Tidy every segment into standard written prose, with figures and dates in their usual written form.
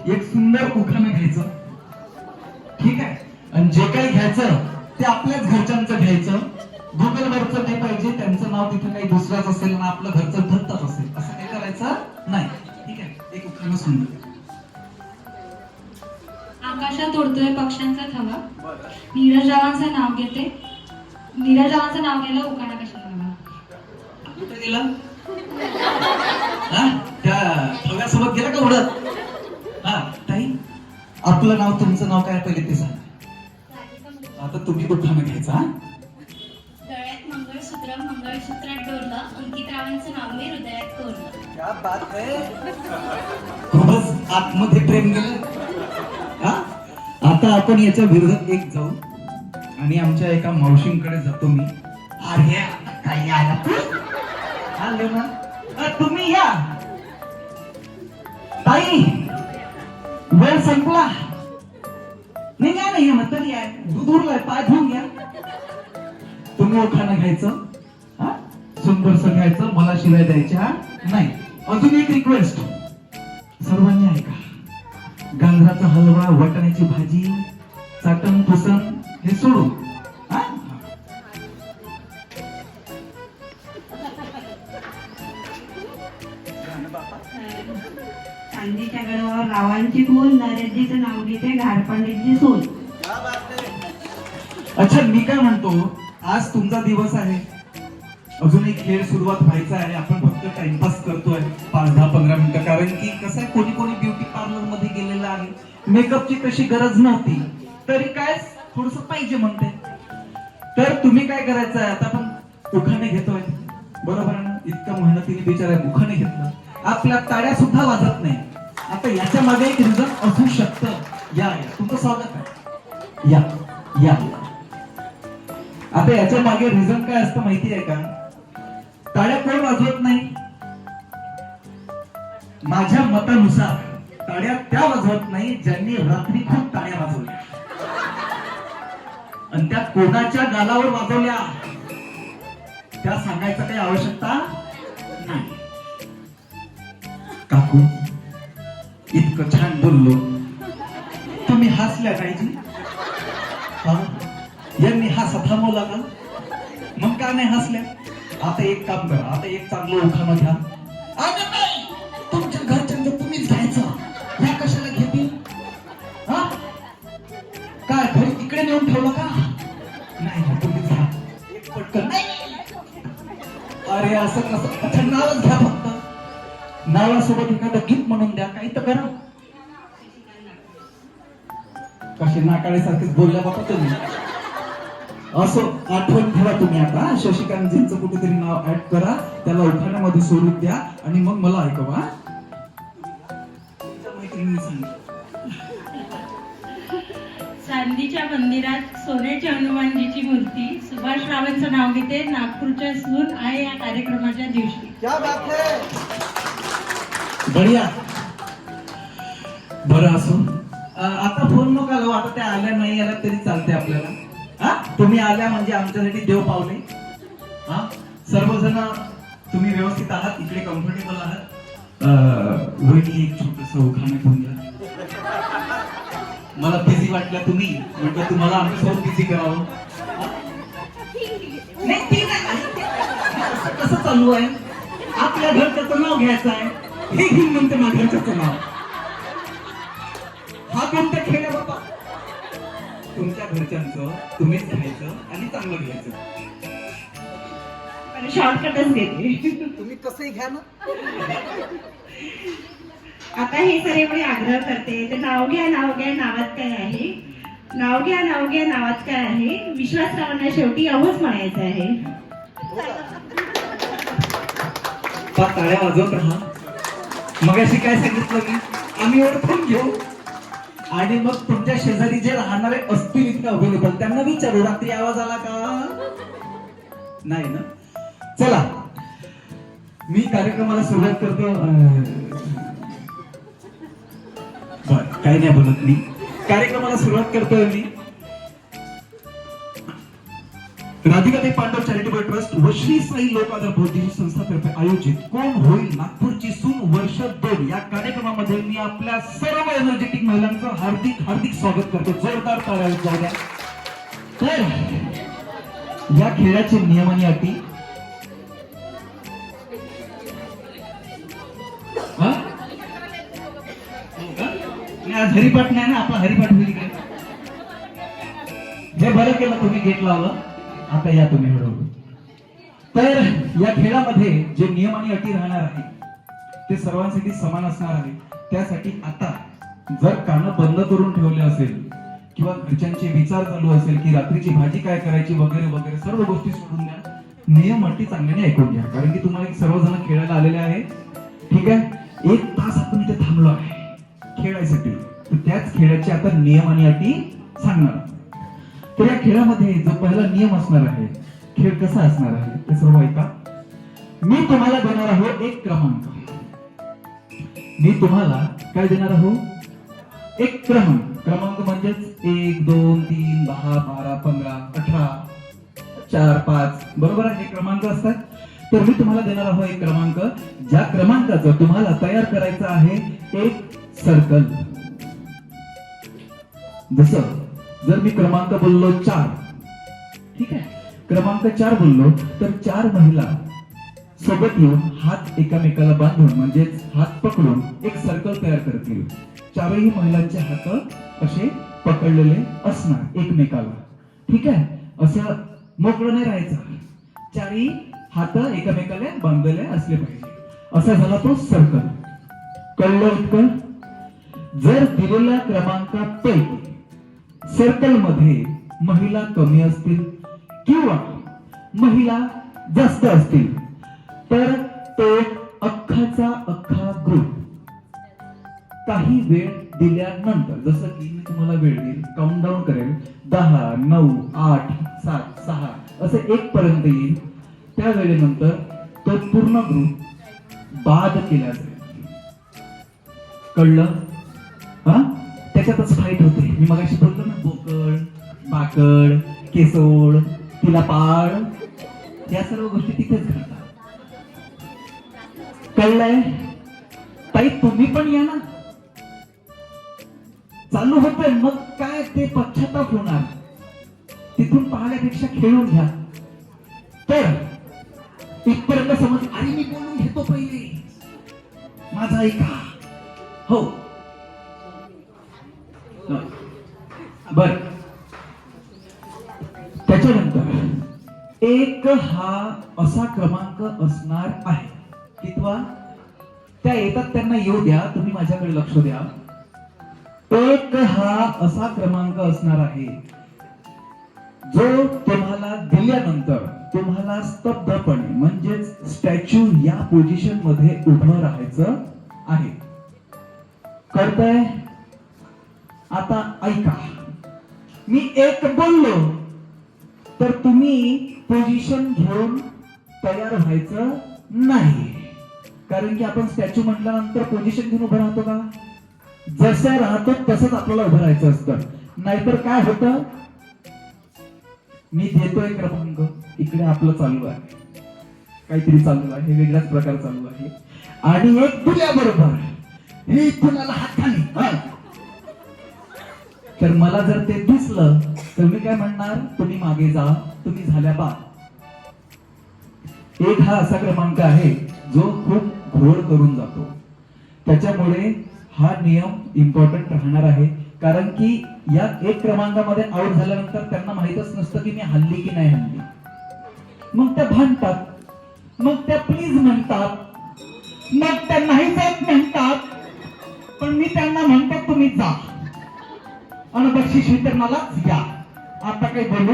एक सुंदर उखाणं घ्यायचं, ठीक आहे, आणि जे काही घ्यायचं ते आपल्याच घरच्यांचं घ्यायचं. गुगल वरचं नाही पाहिजे, त्यांचं नाव तिथे काही दुसऱ्याच असेल ना आपलं घरचं दत्तच असेल, असं काही करायचं नाही, ठीक आहे. एक उखाणं सुंदर. आकाशात उडतोय पक्ष्यांचा थवा, नीरजरावांचं नाव घेते, नीरजरावांचं नाव घ्यायला उखाणा कशाला हवा? कुठे गेला? त्या थव्यासोबत गेला का उडत? हा ताई, आपलं नाव तुमचं नाव काय पहिले ते सांग. आता तुम्ही उखाणं घ्यायचा. गळ्यात मंगळसूत्र, मंगळसूत्रात डोरलं, अंकित रावांचं नाव मी हृदयात कोरलं. क्या बात है, खूपच आतमध्ये प्रेम गेलं. आता आपण याच्या विरोधात एक जाऊ आणि आमच्या एका मावशींकडे जातो मी. अरे काय आला आलो ना, तुम्ही या ताई, वेळ संपला. नाही या नाही मग तरी आहे, दूध उरलंय, पाय धुवून घ्या. तुम्ही उखाणं घ्यायचं, हा सुंदरसं घ्यायचं, मला शिवाय द्यायच्या नाही. अजून एक रिक्वेस्ट, सर्वांनी ऐका. गांजराचा हलवा, वाटाण्याची भाजी, चाटण पुसन हे सोडून, चांदीच्या गडावर रावांची खून, नरेशजीचं नाव घेते, घारपांडेची सोन. अच्छा, मी काय म्हणतो, आज तुमचा दिवस आहे, अजून एक खेळ सुरुवात व्हायचा आहे. आपण फक्त टाइमपास करतोय 5-10-15 मिनिटं, कारण की कसं आहे, कोणी कोणी ब्युटी पार्लर मध्ये गेलेलं आहे, मेकअपची तशी गरज नव्हती, तरी काय थोडस पाहिजे म्हणते. तर तुम्ही काय करायचं आहे, आता आपण उखाणे घेतोय बरोबर आहे ना, इतकं मेहनतीने बिचारा उखाणे घेतलं, आपल्या टाळ्या सुद्धा वाजत नाही. आता याच्या मागे एक रिझन असू शकतं. या तुमचं स्वागत आहे, या या. आता याच्या मागे रिझन काय असतं माहिती आहे का? टाळ्या कोण वाजवत नाही? माझ्या मतानुसार टाळ्या त्या वाजवत नाही ज्यांनी रात्री खूप टाळ्या वाजवल्या आणि त्या कोणाच्या गालावर वाजवल्या त्या सांगायचं काही आवश्यकता नाही. काकू, इतकं छान बोललो, तुम्ही हसल्या पाहिजे. यांनी हसा थांबवला का? मग का नाही हसल्या? आता एक काम करा, आता एक चांगलं उखाणं घ्या. तुमच्या घरच्यांचं तुम्हीच घ्यायचं, ह्या कशाला घेतील? काय घरी तिकडे नेऊन ठेवलं का? नाही, तुम्हीच घ्या एक पटकन. अरे असं कसं? अच्छा, नावच घ्या फक्त, नावासोबत एखादं गीत म्हणून द्या, काही तर करा. कसे नाकाळेसारखेच बोलल्या बाबा तुम्ही. असं आठवण ठेवा तुम्ही. आता शशिकांतजींचं कुठेतरी नाव ऍड करा, त्याला उखाण्यामध्ये स्वरूप द्या आणि मग मला ऐकवा. चांदीच्या मंदिरात सोन्याची हनुमानजीची मूर्ती, सुभाष रावांचं नाव घेते, नागपूरच्या सून आहे या कार्यक्रमाच्या दिवशी. क्या बात है, बढिया. बरं असो, आता फोन नका लावू, आता त्या आल्या नाही आल्या तरी चालते आपल्याला. तुम्ही आल्या म्हणजे आमच्यासाठी देव पावले. सर्वजण तुम्ही व्यवस्थित आहात, इकडे कम्फर्टेबल आहात. वहिनी एक छोटस उखाणं घेऊन घ्या. मला बिझी वाटलं, तुम्ही म्हटलं तुम्हाला आमच्यासोबत बिझी करावं. कसं चालू आहे, आपल्या घरच्याचं नाव घ्यायचं आहे, हे घेऊन म्हणते माझ्या घरच्याचं नाव. हा कोणत्या खेळ आहे बाबा? तुमच्या घरच्यांचं तुम्हीच घ्यायचं आणि चांगलं घ्यायचं. शॉर्टकटच घेते, तुम्ही कसंही घ्या ना. आता हे सर्व आग्रह करते, तर नाव घ्या नाव घ्या नावात काय आहे, नाव घ्या नाव घ्या नावात काय आहे, विश्वासरावांना शेवटी अवच म्हणायचं आहे. टाळ्या वाजवत राहा. मग अशी काय सांगितलं की आम्ही ओळखून घेऊ आणि मग तुमच्या शेजारी जे राहणारे असतील इतके अवेलेबल, त्यांना विचारू रात्री आवाज आला का? नाही ना. चला, मी कार्यक्रमाला सुरुवात करतो. बर, काही नाही बोलत मी. कार्यक्रमाला सुरुवात करतोय मी. राधिकाताई पांडव चॅरिटेबल ट्रस्ट व श्री साई लोक आधार बौद्धिक संस्थातर्फे आयोजित कोण होईल नागपूरची सून वर्ष 2 या कार्यक्रमामध्ये मी आपल्या सर्व एनर्जेटिक महिलांचं हार्दिक हार्दिक स्वागत करतो. जोरदार टाळ्या वाजवा द्या. तर या खेळाचे नियम आणि अटी आज हरिपाठ नाही ना, आपला हरिपाठ होईल इकडे. हे बरं केलं तुम्ही गेट लावलं. आता या तुम्ही हळूहळू. तर या खेळामध्ये जे नियम आणि अटी राहणार आहे ते सर्वांसाठी समान असणार आहे. त्यासाठी आता जर कानं बंद करून ठेवले असेल किंवा घरच्यांचे विचार चालू असेल की रात्रीची भाजी काय करायची वगैरे वगैरे सर्व गोष्टी सोडून द्या. नियम अटी चांगल्याने ऐकून घ्या, कारण की तुम्हाला सर्वजण खेळायला आलेले आहे. ठीक आहे, 1 तास आपण इथे थांबलो आहे खेळायसाठी. तर त्याच खेळाचे आता नियम आणि अटी सांगणार. तर या खेळामध्ये जो पहिला नियम असणार आहे, खेळ कसा असणार आहे ते सर्व ऐका. मी तुम्हाला देणार आहोत एक क्रमांक. मी तुम्हाला काय देणार आहोत? एक क्रमांक. क्रमांक म्हणजेच 1 2 3 10 12 15 18 4 5 बरोबर आहे, हे क्रमांक असतात. तर मी तुम्हाला देणार आहोत एक क्रमांक, ज्या क्रमांकाचं तुम्हाला तयार करायचं आहे एक सर्कल. जसं जर मी क्रमांक बोललो 4, ठीक आहे, क्रमांक 4 बोललो तर 4 महिला सोबत येऊन हात एकामेकाला बांधून म्हणजेच हात पकडून एक सर्कल तयार करतील. 4ही महिलांचे हात असे पकडलेले असणार एकमेकाला. ठीक आहे, असं मोकळं नाही राहायचं. 4ही हात एकामेकाला बांधलेले असले पाहिजे. असा झाला तो सर्कल. कळलं इतकं? जर दिलेल्या क्रमांकापैकी सर्कल मध्ये महिला कमी असतील किंवा महिला जास्त असतील तर तो अख्खाचा अख्खा ग्रुप काही वेळ दिल्यानंतर, जसं की मी तुम्हाला वेळ देईल, काउंटडाऊन करेल, 10 9 8 7 6 असं 1 पर्यंत येईल. त्या वेळेनंतर तो पूर्ण ग्रुप बाद केला जाईल. कळलं? हा, त्याच्यातच फाईट होते. मी मगाशी बोलतो ना, बोकड बाकड केसोड तिला पाड, या सर्व गोष्टी तिथेच घडतात. कळलंय? ताई तुम्ही पण या ना. चालू होतंय मग काय ते पश्चाताप होणार. तिथून पाहण्यापेक्षा खेळून घ्या. तर इथपर्यंत समज. आणि मी बोलून घेतो पहिले, माझा ऐका. हो बर. त्याच्यानंतर 1 हा असा क्रमांक असणार आहे. कितवा? त्या येतात त्यांना येऊ द्या, तुम्ही माझ्याकडे लक्ष द्या. 1 हा असा क्रमांक असणार आहे जो तुम्हाला दिल्यानंतर तुम्हाला स्तब्धपणे म्हणजेच स्टॅच्यू या पोझिशन मध्ये उभं राहायचं आहे. कळतंय? आता ऐका, मी 1 बोललो तर तुम्ही पोझिशन घेऊन तयार व्हायचं नाही, कारण की आपण स्टॅच्यू म्हटल्यानंतर पोझिशन घेऊन उभं राहतो का? जसं राहतो तसंच आपल्याला उभं राहायचं असतं. नाहीतर काय होतं, मी देतोय क्रमांक, इकडे आपलं चालू आहे, काहीतरी चालू आहे, वेगळाच प्रकार चालू आहे, आणि 1 दिल्याबरोबर हे कुणाला हात खाली, तर मला जर ते दिसलं तर मी काय म्हणणार, तुम्ही मागे जा, तुम्ही झाल्या बा. 1 हा असा क्रमांक आहे जो खूप घोळ करून जातो. त्याच्यामुळे हा नियम इम्पॉर्टंट राहणार आहे, कारण की या 1 क्रमांकामध्ये आउट झाल्यानंतर त्यांना माहितच नसतं की मी हल्ली की नाही हल्ली. मग त्या भांडतात, मग त्या प्लीज म्हणतात, मग त्या नाही जात म्हणतात. पण मी त्यांना म्हणतो तुम्ही जा आणि बक्षीस वितरणालाच या, आता काही बोलू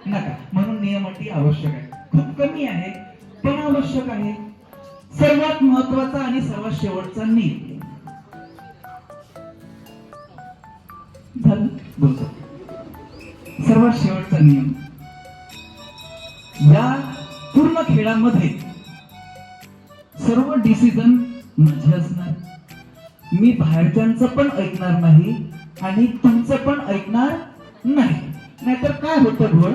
नका. म्हणून नियम अटी आवश्यक आहे. खूप कमी आहे पण आवश्यक आहे. सर्वात महत्वाचा आणि सर्वात शेवटचा नियम झालं बोलतो. सर्वात शेवटचा नियम, या पूर्ण खेळामध्ये सर्व डिसिजन माझे असणार. मी बाहेरच्यांचं पण ऐकणार नाही आणि तुमचं पण ऐकणार नाही. नाहीतर काय होतं घोळ,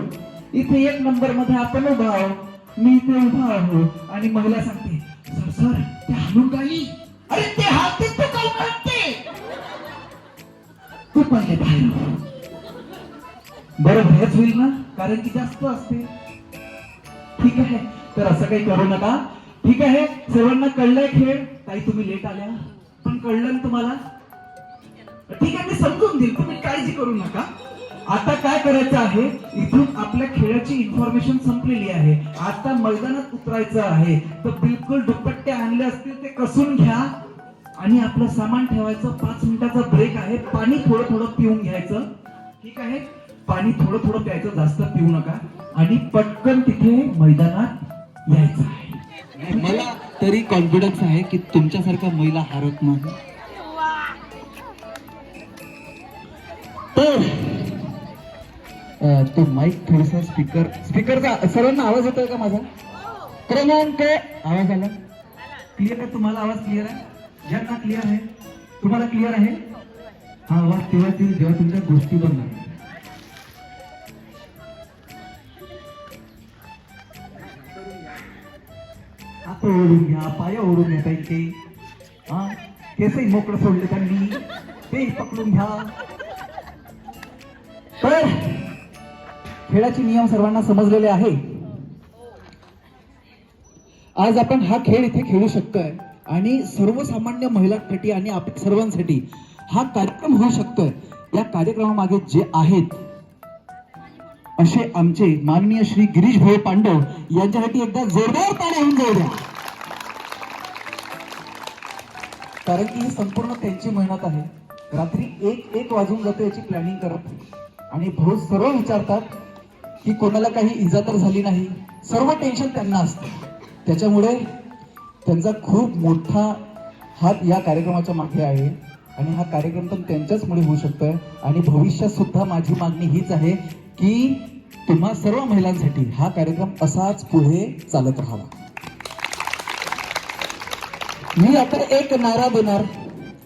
इथे 1 नंबर मध्ये आपण उभा आहोत, मी इथे उभा आहो आणि महिला सांगते सर सर ते हलून गाली, अरे ते हात तू काय म्हणते, तू पण ते बाहेर. बरं भयच होईल ना, कारण की जास्त असते. ठीक आहे, तर असं काही करू नका. ठीक आहे, सर्वांना कळलंय खेळ. ताई तुम्ही लेट आल्या, पण कळलं ना तुम्हाला? ठीक आहे, मी समजून देईल, तुम्ही काळजी करू नका. आता काय करायचं आहे, इथून आपल्या खेळाची इन्फॉर्मेशन संपलेली आहे. आता मैदानात उतरायचं आहे. तर बिलकुल दुपट्टे आणले असतील ते कसून घ्या आणि आपलं सामान ठेवायचं. 5 मिनिटाचा ब्रेक आहे. पाणी थोडं थोडं पिऊन घ्यायचं. ठीक आहे, पाणी थोडं थोडं प्यायचं, जास्त पिऊ नका. आणि पटकन तिथे मैदानात यायचं आहे. मला तरी कॉन्फिडन्स आहे की तुमच्यासारख्या महिला हारत नाही. तर तो माईक थोडासा स्पीकरचा सर्वांना आवाज येतोय का माझा? क्रमांक आवाज आला क्लिअर आहे? तुम्हाला आवाज क्लिअर आहे? यांना क्लिअर आहे? तुम्हाला क्लिअर आहे? हा आवाज तेव्हा येईल जेव्हा तुमच्या गोष्टी बनणार. हात ओढून घ्या, पाय ओढून घ्या त्यांचे. हा, केसही मोकळं सोडले त्यांनी, ते पकडून घ्या. तर खेळाचे नियम सर्वांना समजलेले आहे. आज आपण हा खेळ इथे खेळू शकतोय आणि सर्वसामान्य महिलांसाठी आणि आपण सर्वांसाठी हा कार्यक्रम होऊ शकतोय. या कार्यक्रमामागे जे आहेत असे आमचे माननीय श्री गिरीश भाऊ पांडव यांच्यासाठी एकदा जोरदार ताळ्या होऊन जाऊ द्या. कारण की ही संपूर्ण त्यांची मेहनत आहे. रात्री 1 वाजून जातो याची प्लॅनिंग करत आणि भाऊ सर्व विचारतात की कोणाला काही इजा तर झाली नाही. सर्व टेन्शन त्यांना असतं. त्याच्यामुळे त्यांचा खूप मोठा हात या कार्यक्रमाच्या मागे आहे आणि हा कार्यक्रम पण त्यांच्याचमुळे होऊ शकतोय. आणि भविष्यात सुद्धा माझी मागणी हीच आहे की तुम्हा सर्व महिलांसाठी हा कार्यक्रम असाच पुढे चालत राहावा. मी आता एक नारा देणार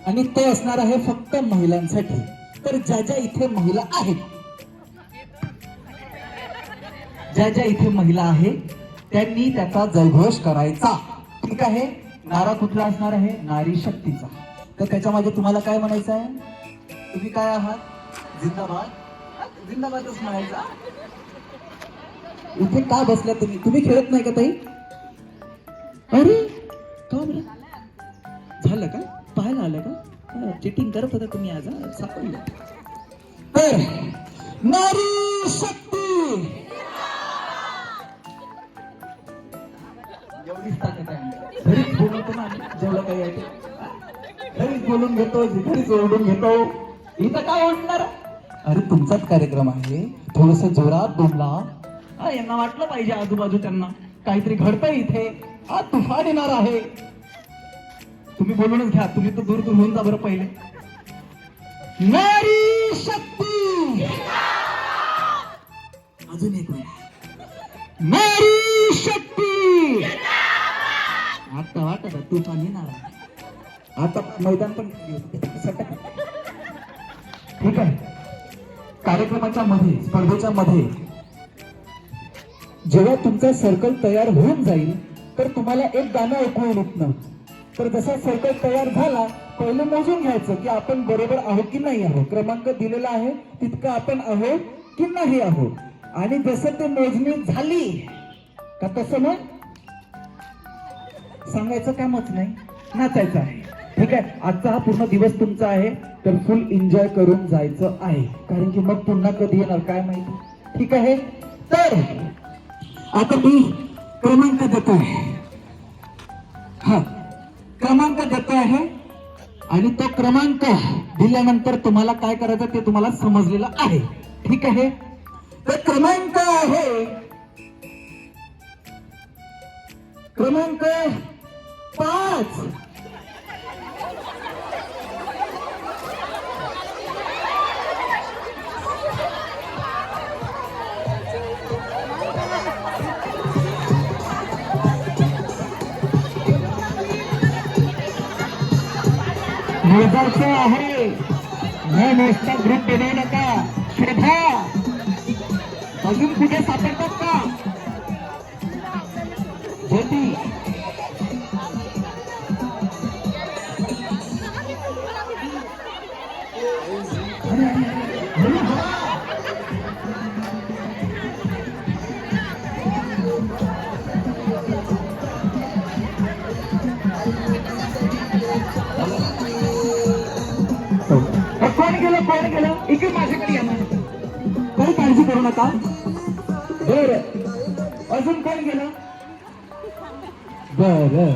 आणि तो असणार आहे फक्त महिलांसाठी. तर ज्या ज्या इथे महिला आहेत, ज्या ज्या इथे महिला आहेत त्यांनी त्याचा जयघोष करायचा. ठीक आहे, नारा कुठला असणार आहे? नारी शक्तीचा. तर त्याच्या मागे तुम्हाला काय म्हणायचं आहे? तुम्ही काय आहात? जिंदाबाद. जिंदाबादच म्हणायचा. इथे का बसल्या तुम्ही? तुम्ही खेळत नाही का ताई? अरे का बरं? झालं का? पाहायला आलं का? चिटिंग करत होता तुम्ही आज? सापडलं. तर नारी शक्ती एवढीच ताकद आहे. घरीच बोलतो ना, जेवढं काही आहे घरीच बोलून घेतो, घरीच ओरडून घेतो. इथं काय ओरडणार? अरे तुमचाच कार्यक्रम आहे, थोडस जोरात बोलला. यांना वाटलं पाहिजे आजूबाजू त्यांना काहीतरी घडतंय इथे. हा तुफान येणार आहे. तुम्ही बोलूनच घ्या. तुम्ही तर दूर दूर होऊन जा बरं पहिले. नारी शक्ती. अजून एक वेळा. नारी शक्ती. आता वाटत तुफान येणार आहे. आता मैदान पण ठीक आहे. कार्यक्रमाच्या मध्ये, स्पर्धेच्या मध्ये जेव्हा तुमचा सर्कल तयार होऊन जाईल तर तुम्हाला एक गाणं ऐकू येत. तर जसा सर्कल तयार झाला पहिले मोजून घ्यायचं की आपण बरोबर आहोत की नाही आहोत. क्रमांक दिलेला आहे तितकं आपण आहोत की नाही आहोत. आणि जसं ते मोजणी झाली का तसं मग सांगायचं कामच नाही, नाचायचं आहे. ठीक आहे, आजचा हा पूर्ण दिवस तुमचा आहे तर फुल एन्जॉय करून जायचं आहे. कारण की मग पुन्हा कधी येणार काय माहिती. ठीक आहे, तर आता मी क्रमांक देतोय. हा क्रमांक देतो आहे आणि तो क्रमांक दिल्यानंतर तुम्हाला काय करायचं ते तुम्हाला समजलेलं आहे. ठीक आहे, तर क्रमांक आहे क्रमांक 5. मोजायचं आहे. न मोजता ग्रुप बनवू नका. शोधा. अजून कुठे सापडत काळजी करू नका. बर अजून कोण गेला? बर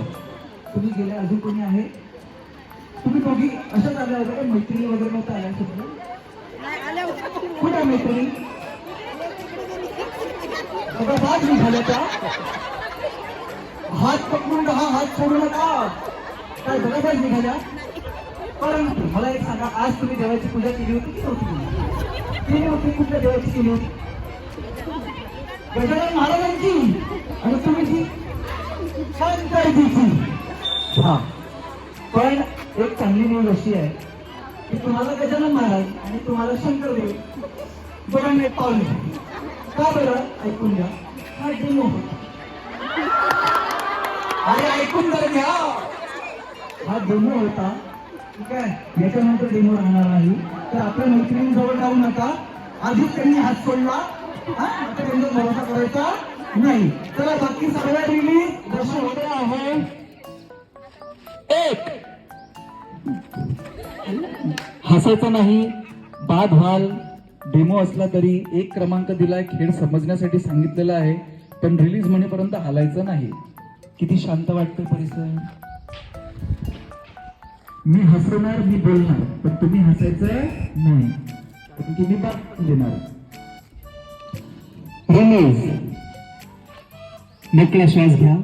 तुम्ही गेल्या, अजून कोणी आहे? तुम्ही दोघी अशाच आल्या होत्या का? मैत्रिणी वगैरे नव्हत्या आल्या कुठे आहे मैत्रिणी? हात निघाल्या त्या. हात पकडून राहा, हात सोडू नका. काय बघा निघाल्या? पण मला एक सांगा, आज तुम्ही देवाची पूजा केली होती की नव्हती? केली होती. कुठल्या देवाची केली होती? गजानन महाराजांची. आणि तुम्ही ती शंकरजीची. हा, पण एक चांगली न्यूज अशी आहे की तुम्हाला गजानन महाराज आणि तुम्हाला शंकरदेव दोघांना पावले. का बरं? ऐकून घ्या. हा डेमो होता. अरे ऐकून तर घ्या. हा डेमो होता, ठीक आहे. याच्यानंतर डेमो राहणार नाही. तर आपल्या मैत्रिणींजवळ जाऊ नका. आधीच त्यांनी हात सोडला, आता त्यांचा भरोसा करायचा नाही. चला बाकी सगळ्या रिलीज जसे होते आहे. एक, हसायचं नाही, बाद व्हाल. डेमो असला तरी एक क्रमांक दिलाय, खेळ समजण्यासाठी सांगितलेलं आहे, पण रिलीज म्हणेपर्यंत हालायचं नाही. किती शांत वाटतंय परिसर. मी हसवणार, मी बोलणार, पण तुम्ही हसायचं नाही, कारण की मी बात देणार. रिलीज. मोकळा श्वास घ्या.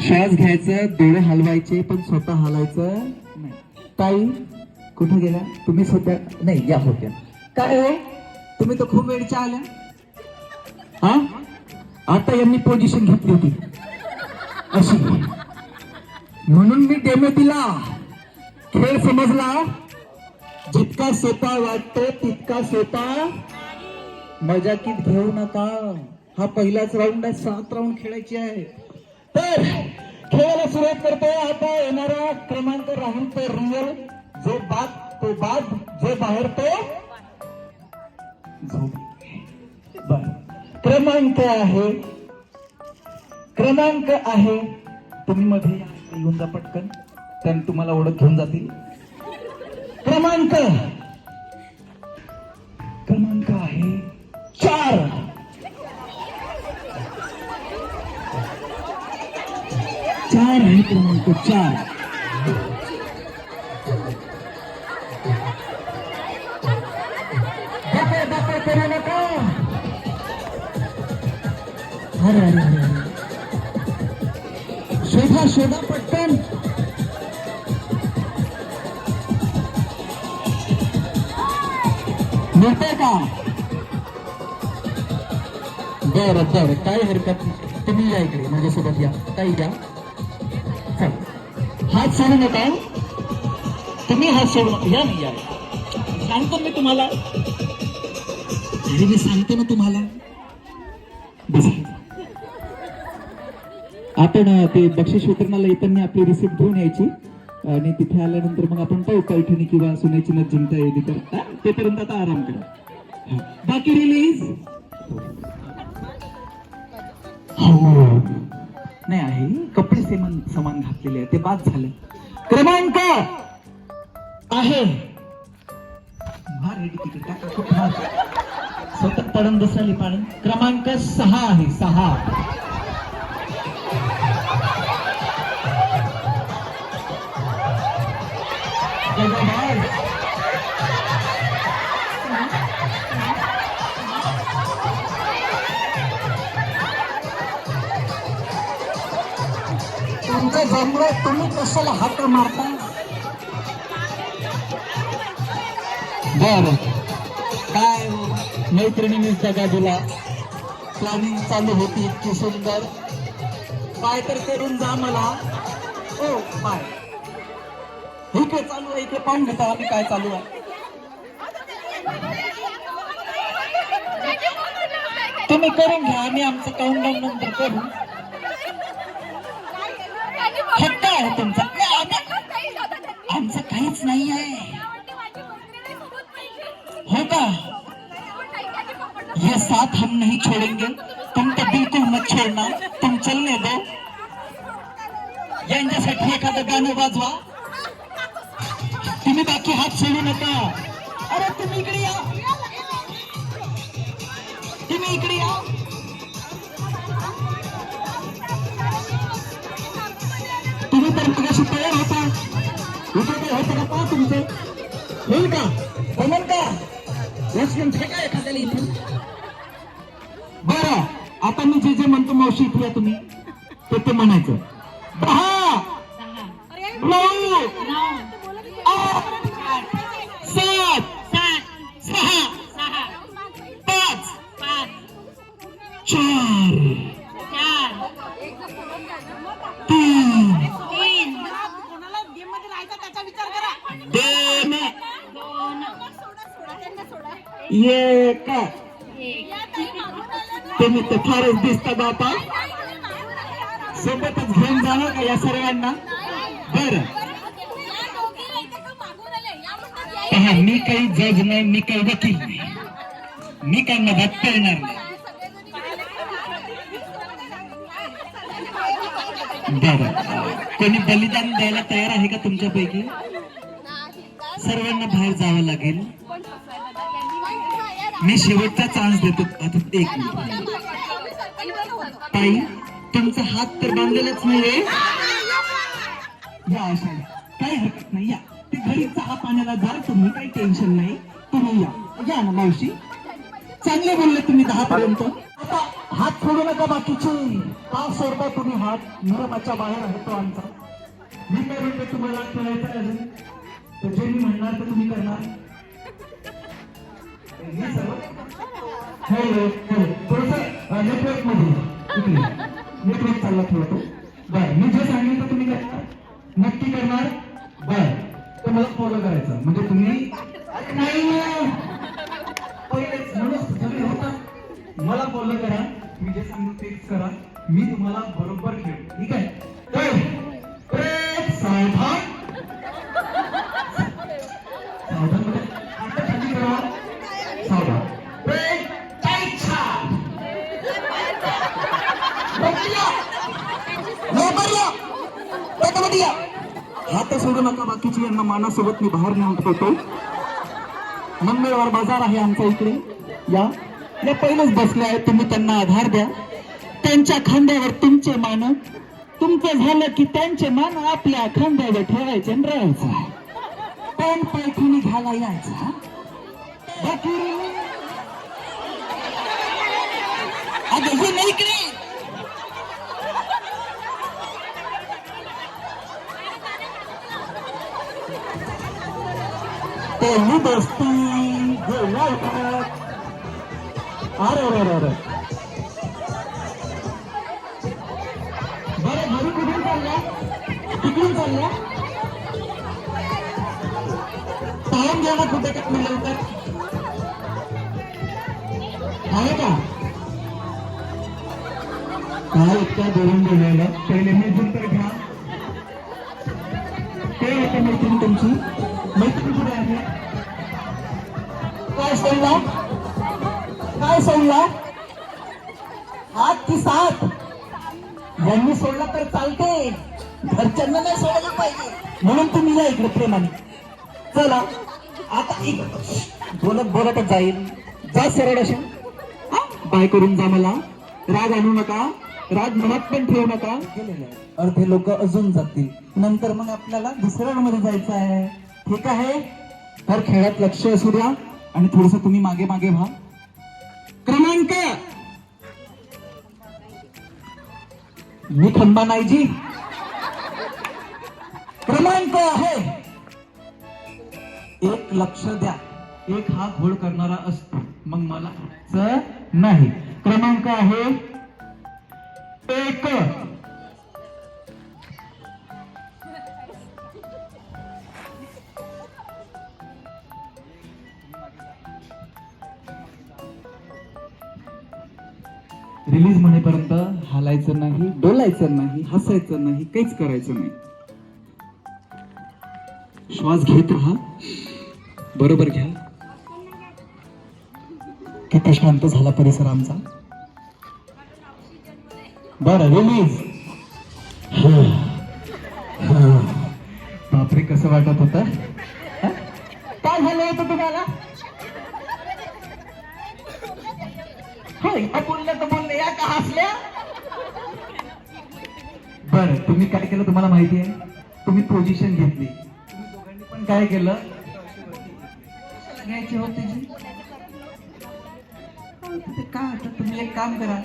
श्वास घ्यायचं, डोळे हलवायचे, पण स्वतः हलायचं नाही. ताई कुठे गेला? तुम्ही स्वतः नाही, या होत्या. काय हो, तुम्ही तर खूप वेळच्या आल्या. हा, आता यांनी पोझिशन घेतली होती अशी, म्हणून मी डेमो दिला. खेळ समजला. जितका सोपा वाटतो तितका सोपा मजाकीत घेऊ नका. हा पहिलाच राऊंड आहे, 7 राऊंड खेळायची आहे. तर खेळायला सुरुवात करतो. आता येणारा क्रमांक राहुल तो रिअल, जो बाद तो बाद, जो बाहेर तो झोप. बर, क्रमांक आहे. तुम्ही मध्ये येऊन जा पटकन, त्याने तुम्हाला ओळख घेऊन जातील. क्रमांक आहे 4. आहे क्रमांक 4. दाखव करू नका. अरे शोधा पटकन. मिळतंय का? बरं, काही हरकत नाही. तुम्ही या इकडे माझ्यासोबत या. काही या. हात सोडू नका. तुम्ही हात सोडू नका. या नाही, या. सांगतो मी तुम्हाला. मी सांगतो ना तुम्हाला. आपण ते बक्षीस वितरणाला येताना आपली रिसिप्ट घेऊन यायची, आणि तिथे आल्यानंतर मग आपण पाहू पैठणी किंवा सोन्याची नथ जिंकता येईल तर. तेपर्यंत आता आराम करा. बाकी रिलीज हो नाही आहे. कपडे समान घातलेले आहे, ते बाद झाले. क्रमांक आहे रेडी तिकडे टाका. खूप स्वतः तडण बसली पाडून. क्रमांक 6 आहे. 6. तुमचं जमलं, तुम्ही कशाला हात मारता? बर, काय मैत्रिणीने जगा दिला. प्लॅनिंग चालू होती इतकी सुंदर. काय तर करून जा मला. ओ बाय. इकडे चालू आहे, इकडे पाहून घेता आम्ही काय चालू आहे. तुम्ही करून घ्या, आम्ही आमचं काउंटडाऊन नंतर करू. हक्क आहे तुमचा. आमचं काहीच नाही आहे. हो का? ये साथ हम नहीं छोड़ेंगे, तुम तो बिल्कुल मत छोड़ना. तुम चलने दो. यांच्यासाठी एखादं गाणं वाजवा. तुम्ही बाकी हात सोडू नका. अरे तुम्ही इकडे या. तुम्ही इकडे या. तुम्ही तर मगाशी तयार होता. इथे ते होतं का पहा तुमचं? होईल का? जमेल का? उचलून फेका एखाद्याला इथून. बरं, आता मी जे जे म्हणतो मावशी इथे या तुम्ही ते म्हणायचं. 10 9 8 7 6 5 4 3 2 1. तुम्ही तर फारच दिसता बापा. सोबतच घेऊन जावं का या सर्वांना? बरं, पहा, मी काही जज नाही, मी काही वकील नाही, मी काय मदत करणार नाही. बरं, कोणी बलिदान द्यायला तयार आहे का तुमच्यापैकी? सर्वांना बाहेर जावं लागेल. मी शेवटचा चान्स देतो. आता 1 मिनिट. ताई, तुमचा हात तर बांधलेलाच नाहीये. या अशा, काही हरकत नाही. या, ते घरी चहा पाण्याला जा, तुम्ही काही टेन्शन नाही. तुम्ही या ना मावशी. चांगले बोलले तुम्ही 10 पर्यंत. आता हात सोडू नका बाकीचे. का सोडता तुम्ही हात? नियमाच्या बाहेर आहे तो आमचा. मी काय म्हणतो, तुम्हाला करायचं अजून तर जे मी म्हणणार ते तुम्ही करणार. नेटवर्क मध्ये नेटवर्क चालला थोडं. बर, मी जे सांगितलं तुम्ही करणार, नक्की करणार. बर, तर मला फॉलो करायचं. म्हणजे तुम्ही नाही पहिलेच म्हणून होता, मला फॉलो करा. मी जे सांगू तेच करा. मी तुम्हाला बरोबर खेळ. ठीक आहे? तर सावधान सावधान म्हणजे आता खाली करा. सावधान. हात सोडू नका बाकीची. यांना मानासोबत मी बाहेर नेऊन ठेवतो. मंगळवार बाजार आहे आमच्या इकडे. या पहिलेच बसले आहेत. तुम्ही त्यांना आधार द्या. त्यांच्या खांद्यावर तुमचे मान, तुमचं झालं की त्यांचे मान आपल्या खांद्यावर ठेवायचे आणि राहायचं. पण पैठणी घाला यायचा. बाकी अगं हे नाही इकडे. पहिली दोस्ती गेला. अरे बरं, घरी कुठून चालल्या? तिकडून चालल्या? पाहून घ्या ना कुठे काय मिळेल तर. आहे का काय इतक्या बोलून बोलायला? पहिले मैत्रीण तर घ्या. ते होते मैत्रीण तुमची. मैत्रीण कुठे आहे? काय सोडला? काय सोडला? 8 की 7? यांनी सोडला तर चालते, घरच्यांना नाही सोडायला पाहिजे. म्हणून तुम्ही या इकडे प्रेमाने. चला आता बोलत बोलतच जाईल. जा सरळ अशा बाय करून जा. मला राग आणू नका. राग मनात पण ठेवू नका. अर्धे लोक अजून जातील. नंतर मग आपल्याला दुसऱ्या मध्ये जायचं आहे. ठीक आहे? तर खेळात लक्ष असू द्या आणि थोडस तुम्ही मागे मागे व्हा. क्रमांक मी खंबा नाही जी. क्रमांक आहे 1. लक्ष द्या. 1 हा घोळ करणारा असतो, मग मला नाही. क्रमांक आहे 1. रिलीज म्हणेपर्यंत हालायचं नाही, डोलायचं नाही, हसायचं नाही, काहीच करायचं नाही. श्वास घेत राहा. बरोबर घ्या. किती शांत झाला परिसर आमचा. बरं, रिलीज. बापरे, कसं वाटत होतं? काय झालं होतं तुम्हाला? होय बोलल्या तर बोलले या का हसल्या. बरं तुम्ही काय केलं तुम्हाला माहिती आहे, तुम्ही पोझिशन घेतली. तुम्ही दोघांनी पण काय केलं, कशाला घ्यायची होती जी? ते काय आता तुम्ही एक काम करा,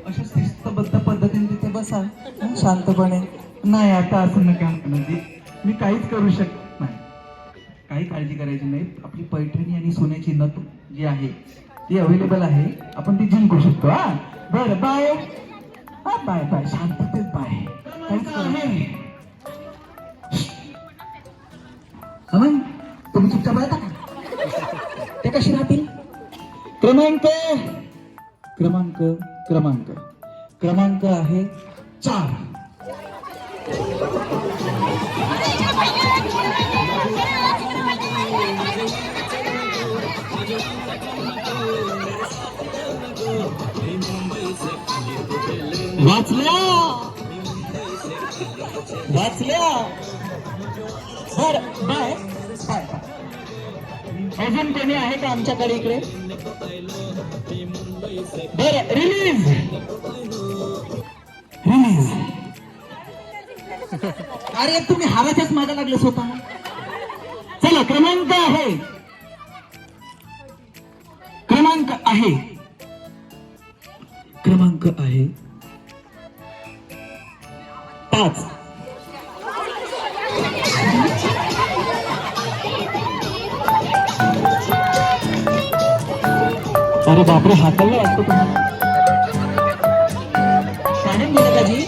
अशा शिस्तबद्ध पद्धतीने तिथे बसा हं, शांतपणे. नाही आता असं नका म्हणजे मी काहीच करू शकत नाही. काही काळजी करायची नाही. आपली पैठणी आणि सोन्याची नथ जी आहे ती अवेलेबल आहे, आपण ती जिंकू शकतो. हा बरं बाय. हा बाय बाय, शांततेत बाय. काहीच करू नये. अमन तुम्ही चुपचाप राहता का, ते कशी राहतील. क्रमांक क्रमांक क्रमांक क्रमांक आहे 4. वाचल्या वाचल्या. बर बाय बाय. अजून कोणी आहे का आमच्याकडे इकडे. बर रिलीज रिलीज. अरे तुम्ही हाराच्याच मागे लागले स्वतः. चला क्रमांक आहे क्रमांक आहे क्रमांक आहे 5. अरे बापरे हाताला वाटतो तुम्हाला. काढून गेलं का जी.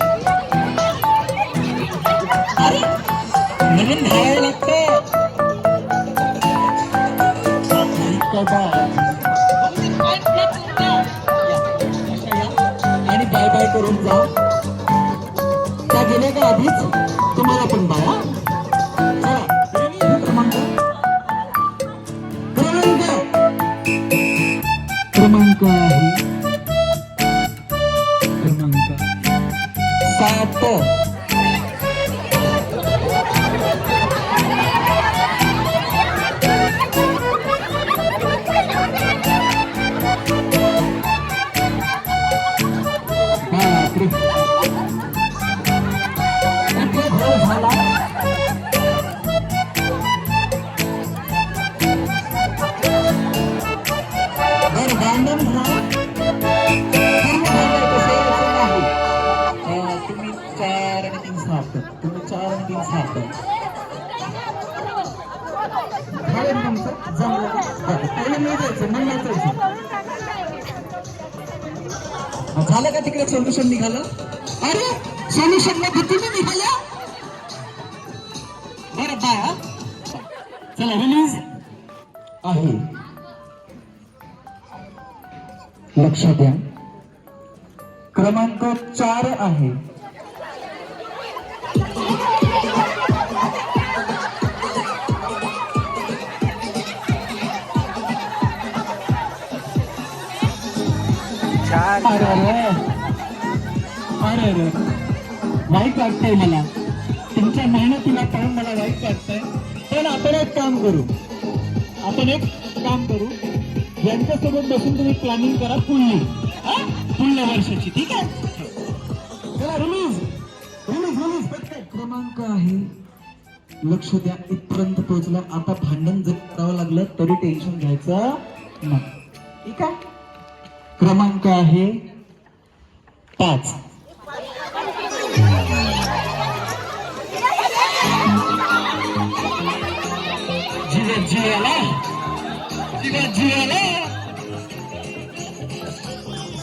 अरे नवीन धावायला लागतं. आणि बाय बाय करून जा. त्या गेल्या का आधीच, तुम्हाला पण बाय. क्रमांक क्रमांक क्रमांक आहे क्रमांक 7. तुम्ही 4 आणि 3 7. तुम्ही 4 आणि 3 7. झालं का तिकडे सोल्युशन निघालं. अरे सोल्युशन मध्ये तुम्ही निघाल्या. बरं बाय. चला रिलीज आहे. लक्ष द्या क्रमांक 4 आहे. अरे अरे अरे वाईट वाटतंय मला, तुमच्या मेहनतीला पाहून मला वाईट वाटतंय. पण आपण एक काम करू, यांच्यासोबत बसून तुम्ही प्लॅनिंग करा पुढल्या वर्षाची. ठीक आहे. चला रिलीज रिलीज रिलीज. क्रमांक आहे. लक्ष द्या इथपर्यंत पोहोचला. आता भांडण जर करावं लागलं तरी टेन्शन घ्यायचं नाही. ठीक आहे. क्रमांक आहे 5.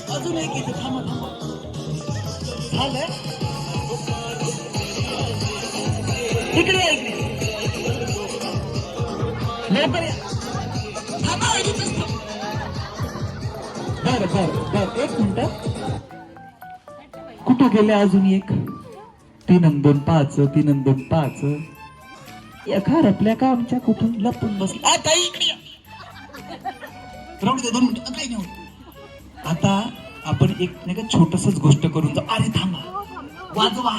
अजून एक इथे थांबा झालं. इकडे लवकर या. बर 1 मिनिट. कुठं गेले अजून एक. 3 आणि 2 5. 3 आणि 2 5. एका रपल्या का आमच्या कुठून लपून बसली. आता इकडे राहू दे 2 मिनिट काही नाही होत. आता आपण एक नाही का छोटसच गोष्ट करून जाऊ. अरे थांबा वाजवा.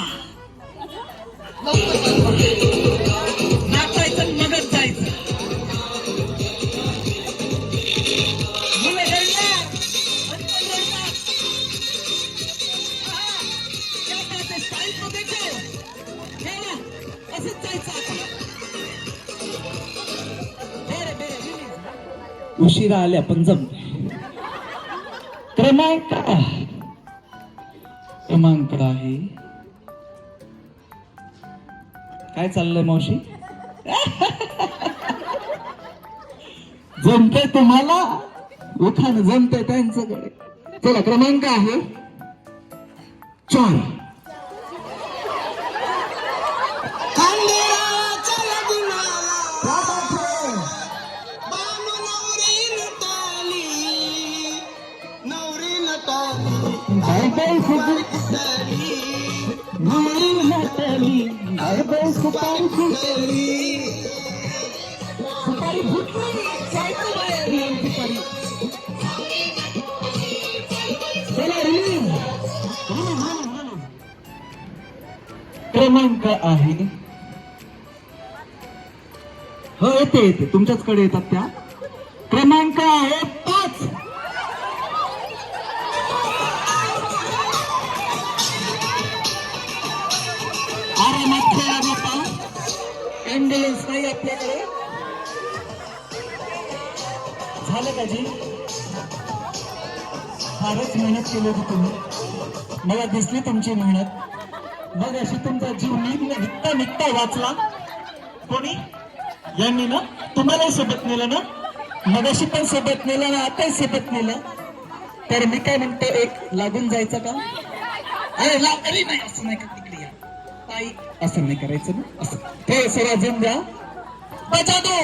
नाचायचं मगच जायचं. मुलं रडणार. उशिरा आल्या पण जमते. क्रमांक आहे, काय चाललंय मावशी? जमतंय तुम्हाला? उठान जमतंय त्यांच्याकडे. चला क्रमांक आहे 4. क्रमांक आहे, हो येते तुमच्याचकडे येतात त्या. क्रमांक आहे 5. आरामात खेळा बापा, ॲम्ब्युलन्स नाही आपल्याकडे. झालं का जी? फारच मेहनत केली होती तुम्ही, मला दिसली तुमची मेहनत. मग अशी तुमचा जीव निघता वाचला. कोणी? यांनी ना तुम्हालाही सोबत नेलं ना, मग अशी पण सोबत नेलं ना, आताही सोबत नेलं. तर मी काय म्हणतो, एक लागून जायचं का? अरे नाही, असं नाही का, तिकडे या ताई, असं नाही करायचं ना, असं ते वाजून द्या. बजा दो.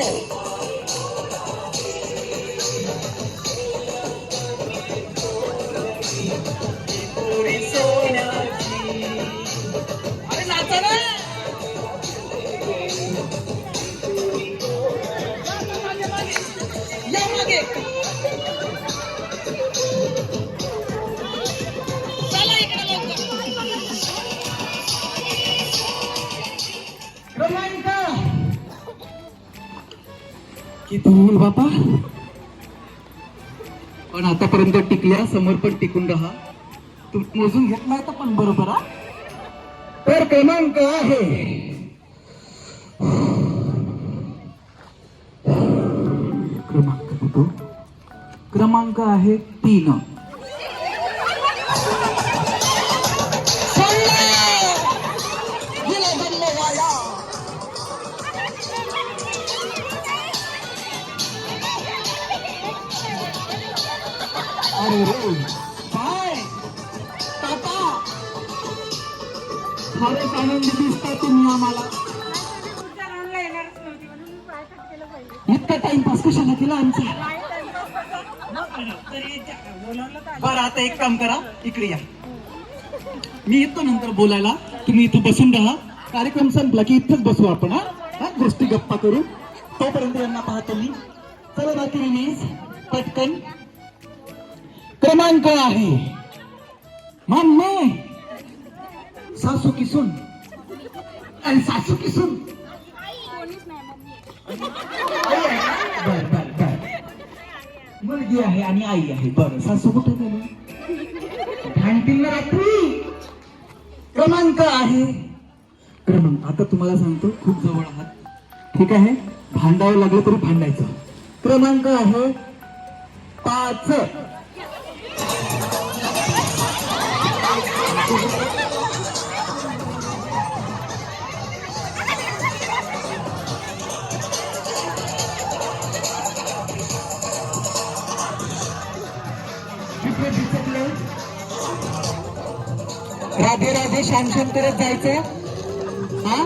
अरे नाचा ना. या मागे. चला इकडे लवकर. क्रमांक किती होईल बापा? पण आतापर्यंत टिकल्या, समोर पण टिकून राहा. तू मोजून घेत नाही तर पण बरोबर. हा तर क्रमांक आहे क्रमांक आहे 3. अरे रे काय ताता, फारच आनंदी दिसता तुम्ही आम्हाला. इतका टाइमपास कशाला केला आमचा? बरं आता एक काम करा, इकडे या, मी येतो नंतर बोलायला. तुम्ही इथं बसून राहा, कार्यक्रम संपला की इथंच बसू आपण. हा गोष्टी गप्पा करू. तोपर्यंत यांना पाहतो मी. चला बाकी रिलीज पटकन. क्रमांक आहे मान्य सासू की सुन. अरे सासू की सुन. बर मुलगी आहे आणि आई आहे. बरं सासू कुठे गेली? भांडतील ना रात्री. क्रमांक आहे आता तुम्हाला सांगतो, खूप जवळ आहात, ठीक आहे? भांडावं लागलं तरी भांडायचं. क्रमांक आहे 5. राधे राधे शान शान करत जायचं. हा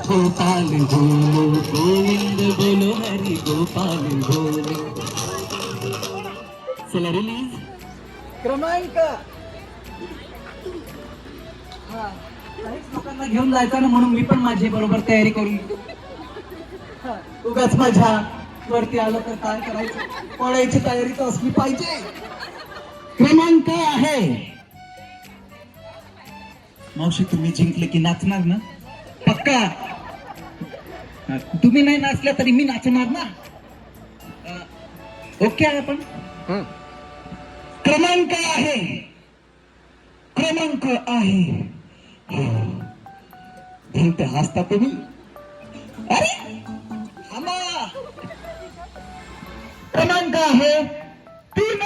गोपाल बोलो गोविंद बोलो हरी गोपाल बोलो. चला रिलीज. क्रमांक लोकांना घेऊन जायचं ना, म्हणून मी पण माझी बरोबर तयारी करून उगाच माझ्या वरती आलं तर काय करायचं, पळायची तयारी तर असली पाहिजे. क्रमांक आहे मावशी, तुम्ही जिंकले की नाचणार ना पक्का? तुम्ही नाही नाचल्या तरी मी नाचणार ना. ओके आहे आपण. क्रमांक आहे भलते हसता तुम्ही. अरे क्रमांक क्रमांक आहे 3.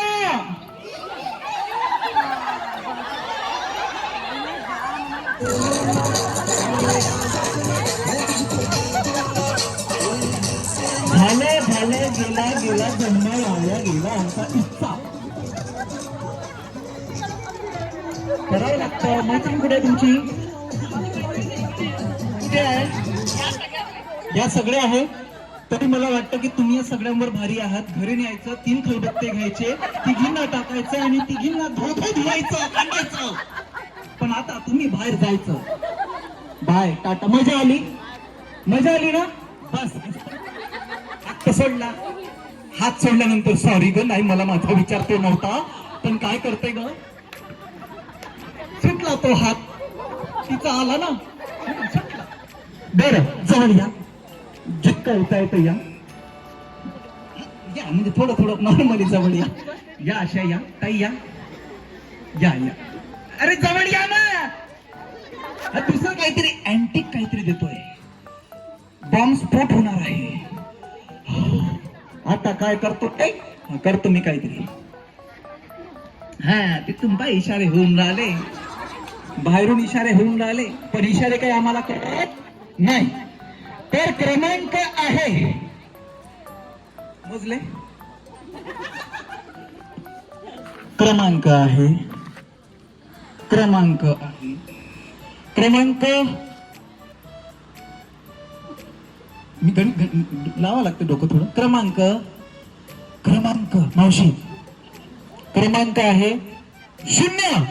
झाले गेला जन्म लावल्या गेला आमचा इच्छा करावं लागतं. मैत्रीण कुठे आहे तुमची? कुठे आहे? या सगळे आहे. तरी मला वाटतं की तुम्ही या सगळ्यांवर भारी आहात. घरी न्यायचं, 3 खलबत्ते घ्यायचे, तिघींना टाकायचं आणि तिघींना धोधो धुवायचं काढायचं. पण आता तुम्ही बाहेर जायचं. बाय टाटा. मजा आली ना? बस हात सोडला. हात सोडल्यानंतर सॉरी ग, नाही मला माझा विचार तो नव्हता. पण काय करते ग, सुटला तो हात. तिचा आला ना, सुटला. बरं जवळ या, जितकं येता येतं या. म्हणजे थोडं नॉर्मली जवळ या. अशा या ताई या. अरे जवळ या ना. दुसरं काहीतरी अँटिक काहीतरी देतोय. बॉम्ब स्फोट होणार आहे. आता काय करतो ते करतो मी काहीतरी. हा ते तुमचा इशारे होऊन राहिले, बाहेरून इशारे होऊन राहिले, पण इशारे काही आम्हाला कळत नाही. तर क्रमांक आहे, मोजले? क्रमांक आहे मी लावा लागतं डोकं थोडं. क्रमांक मावशी, क्रमांक आहे 0.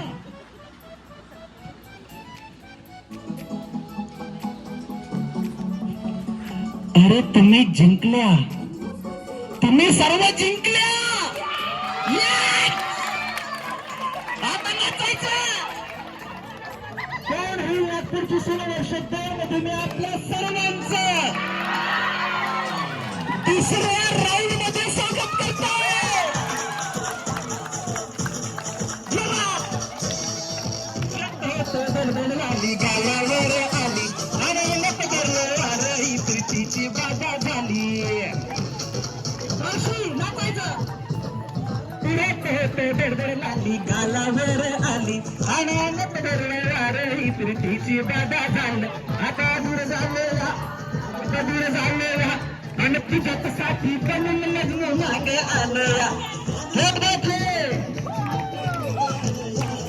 अरे तुम्ही जिंकल्या, तुम्ही सर्व जिंकल्या. आता नाचायचं. कोण ही नागपूरची सोनवर्ष मध्ये मी आपल्या सर्वांचं तिसऱ्या राऊंड मध्ये स्वागत करतोय. आली गावावर आली आणि नटगरवार प्रीतीची बाधा झाली. नाचायचं. बेडबड लागली गालावर आली आणि नटगरवार प्रीतीची बाधा झाली. आता दूर झालेला आणि तुझ्याच साथी बनून लग्न मागे आलं.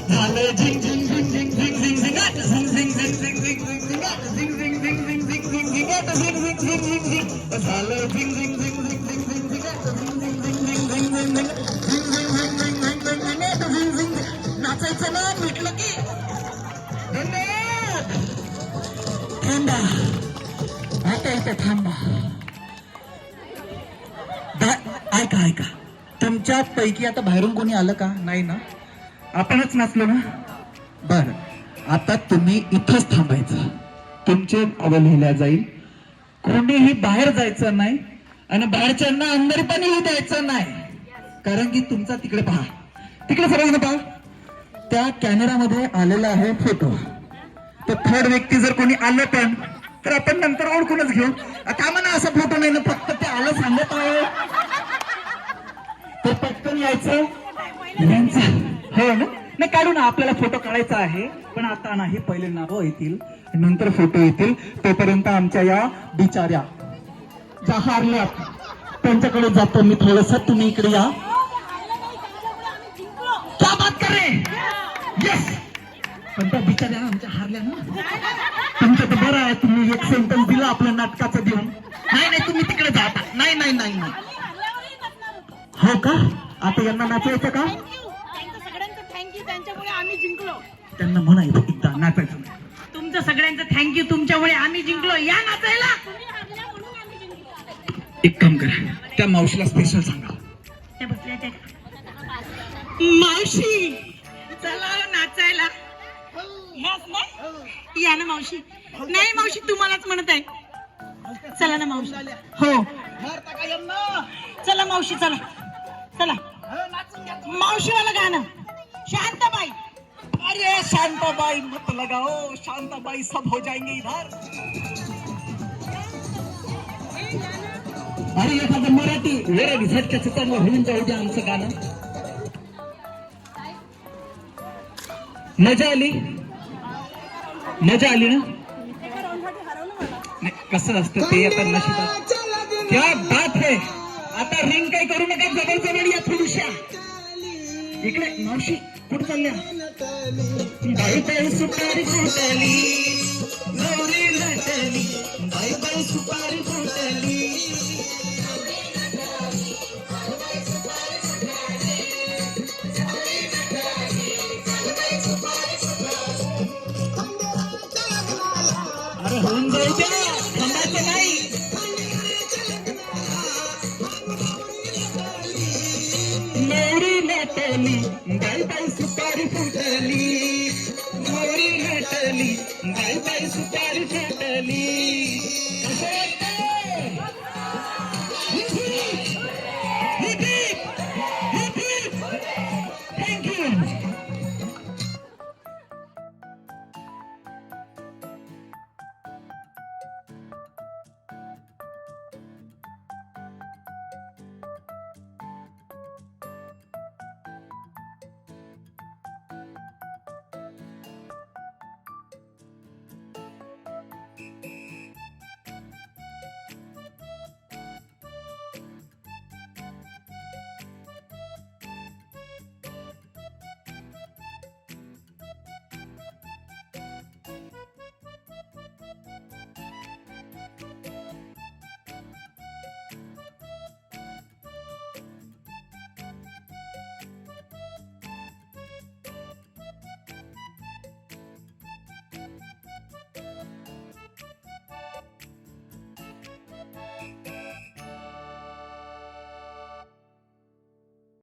झालं झिंग झिंग झिंग झिंग झिंग झिंग झिंगाट झिंग झिंग झिंग झिंग झिंग झिंग झिंगाट झिंग झिंग झिंग झिंग झिंग झिंग झिंगाट झिंग झिंग झिंग झिंग झिंग झालं झिंग झिंग झिंग झिंग झिंग झिंग झिंगाट झिंग झिंग झिंग झिंग झिंग झिंग झिंग झिंग झिंग झिंग झिंग झिंग झिंगाट झिंग झिंग. नाचायचं ना म्हटलं की. धन्यवाद. थांबा आता इथे थांबा. ऐका तुमच्या पैकी आता बाहेरून कोणी आलं का? नाही ना, आपणच नाचलो ना. बर आता तुम्ही इथंच थांबायचं. तुमचे नावं लिहिल्या जाईल. कोणीही बाहेर जायचं नाही आणि बाहेरच्यांना अंदर पण येऊ द्यायचं नाही. कारण की तुमचा तिकडे पहा, तिकडे सर्वजण पहा, त्या कॅमेरामध्ये आलेला आहे फोटो. तो थर्ड व्यक्ती जर कोणी आलं पण तर आपण नंतर ओळखूनच घेऊ. आता म्हणा असा फोटो नाही ना, फक्त ते आलं सांगत आहे तर पटकन यायचं यांचं. हो ना, नाही काढू ना, आपल्याला फोटो काढायचा आहे. पण आता नाही, पहिले नावं येतील नंतर फोटो येतील. तोपर्यंत आमच्या या बिचाऱ्या ज्या हारल्यात त्यांच्याकडे जातो मी थोडस. तुम्ही इकडे या. क्या बात कर रे. येस. पण त्या बिचाऱ्या आमच्या हारल्या ना. तुमचं तर बरं आहे, तुम्ही एक सेंटेन्स दिलं आपल्या नाटकाचं देऊन. नाही तुम्ही तिकडे जाता. नाही हो का? आता यांना नाचायचं का? सगळ्यांचं थँक्यू, त्यांच्यामुळे आम्ही जिंकलो. त्यांना म्हणायचं एकदा नाचायचं. तुमचं सगळ्यांचं थँक्यू, तुमच्यामुळे आम्ही जिंकलो. या नाचायला. एक काम करा, त्या मावशीला स्पेशल सांगा. त्या बसल्या त्या मावशी चला नाचायला. या ना मावशी. नाही मावशी तुम्हालाच म्हणत आहे. चला ना मावशी. हो चला मावशी, चला मावशीवाला गाणं शांताबाई. अरे शांताबाई मत लगाओ, शांताबाई सब हो जाएंगे इधर. अरे एखादं मराठी वेळ झटक्याचं चांगलं होऊन जाऊ द्या आमचं गाणं. मजा आली ना. नाही, कसं असतं ते आता नशिबात. क्या बात है. आता रिंग काही करू नका, जवळ जवळ या थोडीशा इकडे. मावशी कुठं चालल्या? बाई बाई सुपारी फुटली, गौरी नटली, बाई बाई सुपारी